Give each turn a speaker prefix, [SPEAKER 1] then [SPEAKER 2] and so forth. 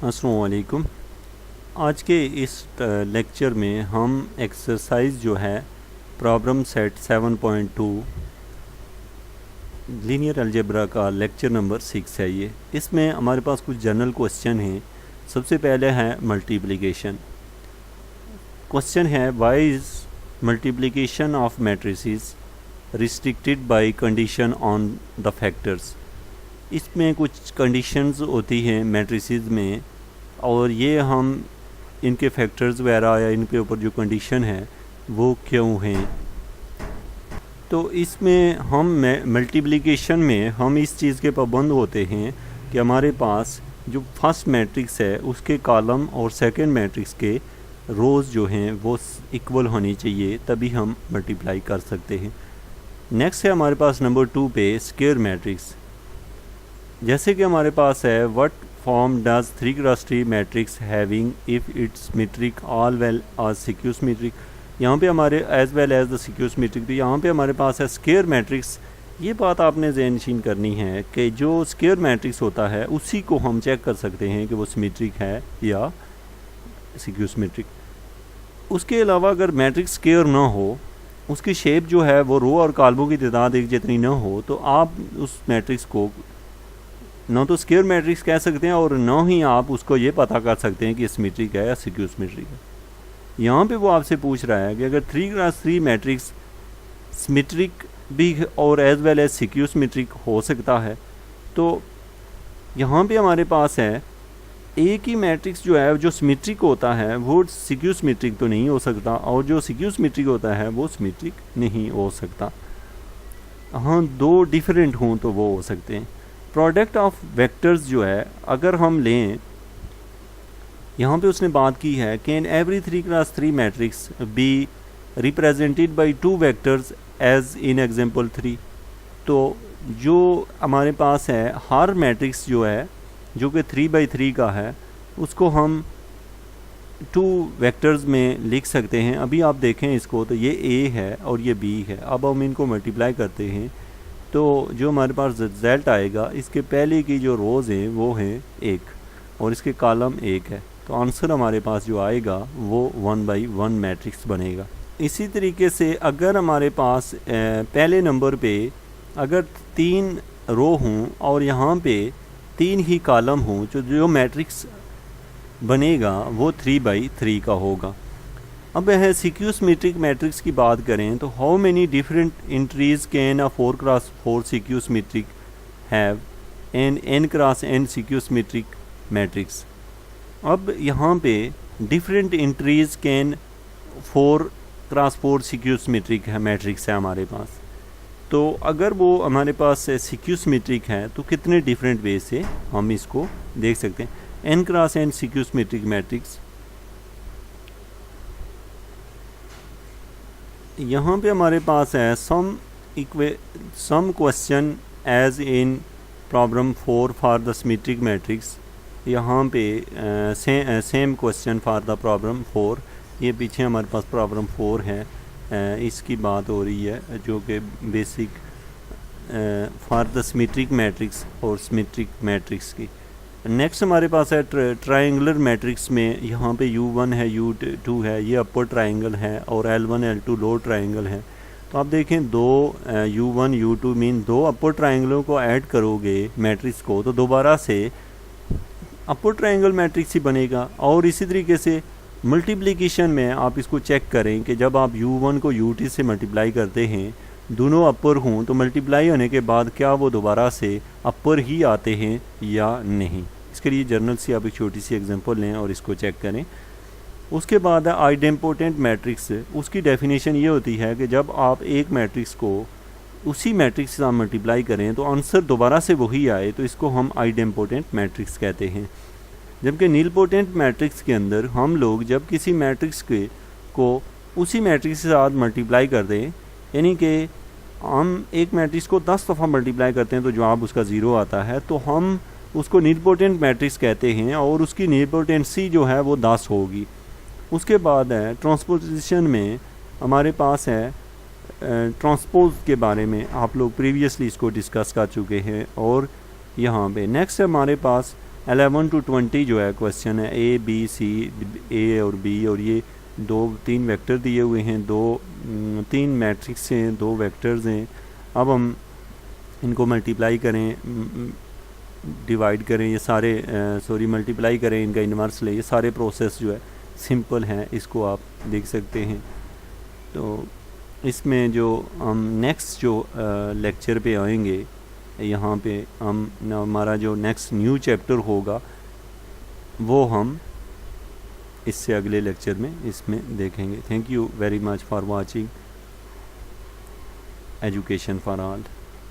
[SPEAKER 1] अस्सलाम वालेकुम। आज के इस लेक्चर में हम एक्सरसाइज जो है प्रॉब्लम सेट 7.2 लीनियर अलजेब्रा का लेक्चर नंबर 6 है। ये इसमें हमारे पास कुछ जनरल क्वेश्चन हैं। सबसे पहले है मल्टीप्लिकेशन। क्वेश्चन है why is multiplication of matrices restricted by condition on the factors. इसमें कुछ कंडीशंस होती हैं मैट्रिसेस में, और ये हम इनके फैक्टर्स वगैरह या इनके ऊपर जो कंडीशन है वो क्यों हैं। तो इसमें हम मल्टीप्लिकेशन में हम इस चीज़ के पाबंद होते हैं कि हमारे पास जो फर्स्ट मैट्रिक्स है उसके कॉलम और सेकंड मैट्रिक्स के रोज़ जो हैं वो इक्वल होनी चाहिए, तभी हम मल्टीप्लाई कर सकते हैं। नेक्स्ट है हमारे पास नंबर 2 पे स्क्वायर मैट्रिक्स। जैसे कि हमारे पास है what form does 3x3 matrix having if it's symmetric all well as skew symmetric. यहाँ पे हमारे as well as the skew symmetric, तो यहाँ पे हमारे पास है स्क्वायर मैट्रिक्स। ये बात आपने ज़हननशीन करनी है कि जो स्क्वायर मैट्रिक्स होता है उसी को हम चेक कर सकते हैं कि वो सिमेट्रिक है या सिक्यू सिमेट्रिक। उसके अलावा अगर मैट्रिक्स स्क्वायर ना हो, उसकी शेप जो है वो रो और कॉलमों की तादाद एक जितनी ना हो, तो आप उस मैट्रिक्स को ना तो स्क्वायर मैट्रिक्स कह सकते हैं और ना ही आप उसको ये पता कर सकते हैं कि सिमेट्रिक है या सिक्यू सिमेट्रिक है। यहाँ पे वो आपसे पूछ रहा है कि अगर 3x3 मैट्रिक्स सिमेट्रिक भी और एज वेल एज सिक्यू सिमेट्रिक हो सकता है, तो यहाँ पे हमारे पास है एक ही मैट्रिक्स जो है जो सिमेट्रिक होता है वो सिक्यू सिमेट्रिक तो नहीं हो सकता, और जो सिक्यू सिमेट्रिक होता है वो सिमेट्रिक नहीं हो सकता। हाँ, दो डिफरेंट हों तो वो हो सकते हैं। प्रोडक्ट ऑफ वेक्टर्स जो है अगर हम लें, यहाँ पे उसने बात की है can every 3x3 matrix be represented by 2 vectors as in example 3। तो जो हमारे पास है हर मैट्रिक्स जो है जो कि 3x3 का है उसको हम 2 वेक्टर्स में लिख सकते हैं। अभी आप देखें इसको, तो ये A है और ये B है। अब हम इनको मल्टीप्लाई करते हैं तो जो हमारे पास रिजल्ट आएगा, इसके पहले की जो रोज़ हैं वो हैं 1 और इसके कॉलम 1 है, तो आंसर हमारे पास जो आएगा वो 1/1 मैट्रिक्स बनेगा। इसी तरीके से अगर हमारे पास पहले नंबर पे अगर 3 रो हों और यहाँ पे 3 ही कॉलम हों, तो जो मैट्रिक्स बनेगा वो 3/3 का होगा। अब है सिक्यू सिमेट्रिक मैट्रिक्स की बात करें तो how many different entries can a 4x4 skew symmetric have an n×n skew symmetric matrix. अब यहाँ पे different entries can 4x4 skew symmetric है मैट्रिक्स है हमारे पास। तो अगर वो हमारे पास सिक्यू सिमेट्रिक है तो कितने डिफरेंट वे से हम इसको देख सकते हैं। n×n सिक्यू सिमेट्रिक मैट्रिक्स, यहाँ पे हमारे पास है some question as in problem 4 for the symmetric matrix. यहाँ पे same question for the problem 4। ये पीछे हमारे पास प्रॉब्लम 4 है, इसकी बात हो रही है जो कि basic for the symmetric matrix और सिमेट्रिक मैट्रिक्स की। नेक्स्ट हमारे पास है ट्रायंगुलर मैट्रिक्स में, यहाँ पे U1 है U2 है, ये अपर ट्रायंगल है और L1 L2 लोअर ट्रायंगल है। तो आप देखें दो U1 U2 मीन 2 अपर ट्रायंगलों को ऐड करोगे मैट्रिक्स को तो दोबारा से अपर ट्रायंगल मैट्रिक्स ही बनेगा। और इसी तरीके से मल्टीप्लिकेशन में आप इसको चेक करें कि जब आप U1 को U2 से मल्टीप्लाई करते हैं, दोनों अपर हों, तो मल्टीप्लाई होने के बाद क्या वो दोबारा से अपर ही आते हैं या नहीं। इसके लिए जर्नल से आप एक छोटी सी एग्जांपल लें और इसको चेक करें। उसके बाद है आइडेम्पोटेंट मैट्रिक्स। उसकी डेफिनेशन ये होती है कि जब आप एक मैट्रिक्स को उसी मैट्रिक्स से मल्टीप्लाई करें तो आंसर दोबारा से वही आए, तो इसको हम आइडेम्पोटेंट मैट्रिक्स कहते हैं। जबकि नीलपोटेंट मैट्रिक्स के अंदर हम लोग जब किसी मैट्रिक्स को उसी मैट्रिक्स के साथ मल्टीप्लाई कर दें, यानी कि हम एक मैट्रिक्स को 10 दफ़ा मल्टीप्लाई करते हैं तो जवाब उसका 0 आता है, तो हम उसको नीलपोटेंट मैट्रिक्स कहते हैं और उसकी नीलपोटेंसी जो है वो 10 होगी। उसके बाद है ट्रांसपोजिशन में हमारे पास है ट्रांसपोज के बारे में आप लोग प्रीवियसली इसको डिस्कस कर चुके हैं। और यहाँ पे नेक्स्ट हमारे पास 11 to 20 जो है क्वेश्चन है, ए बी सी, ए और बी, और ये तीन वेक्टर दिए हुए हैं, तीन मैट्रिक्स हैं, दो वेक्टर्स हैं। अब हम इनको मल्टीप्लाई करें, डिवाइड करें, ये सारे मल्टीप्लाई करें, इनका इन्वर्स ले, ये सारे प्रोसेस जो है सिंपल हैं, इसको आप देख सकते हैं। तो इसमें जो हम नेक्स्ट जो लेक्चर पे आएंगे, यहाँ पे हम हमारा जो नेक्स्ट न्यू चैप्टर होगा वो हम इससे अगले लेक्चर में इसमें देखेंगे। Thank you very much for watching education for all.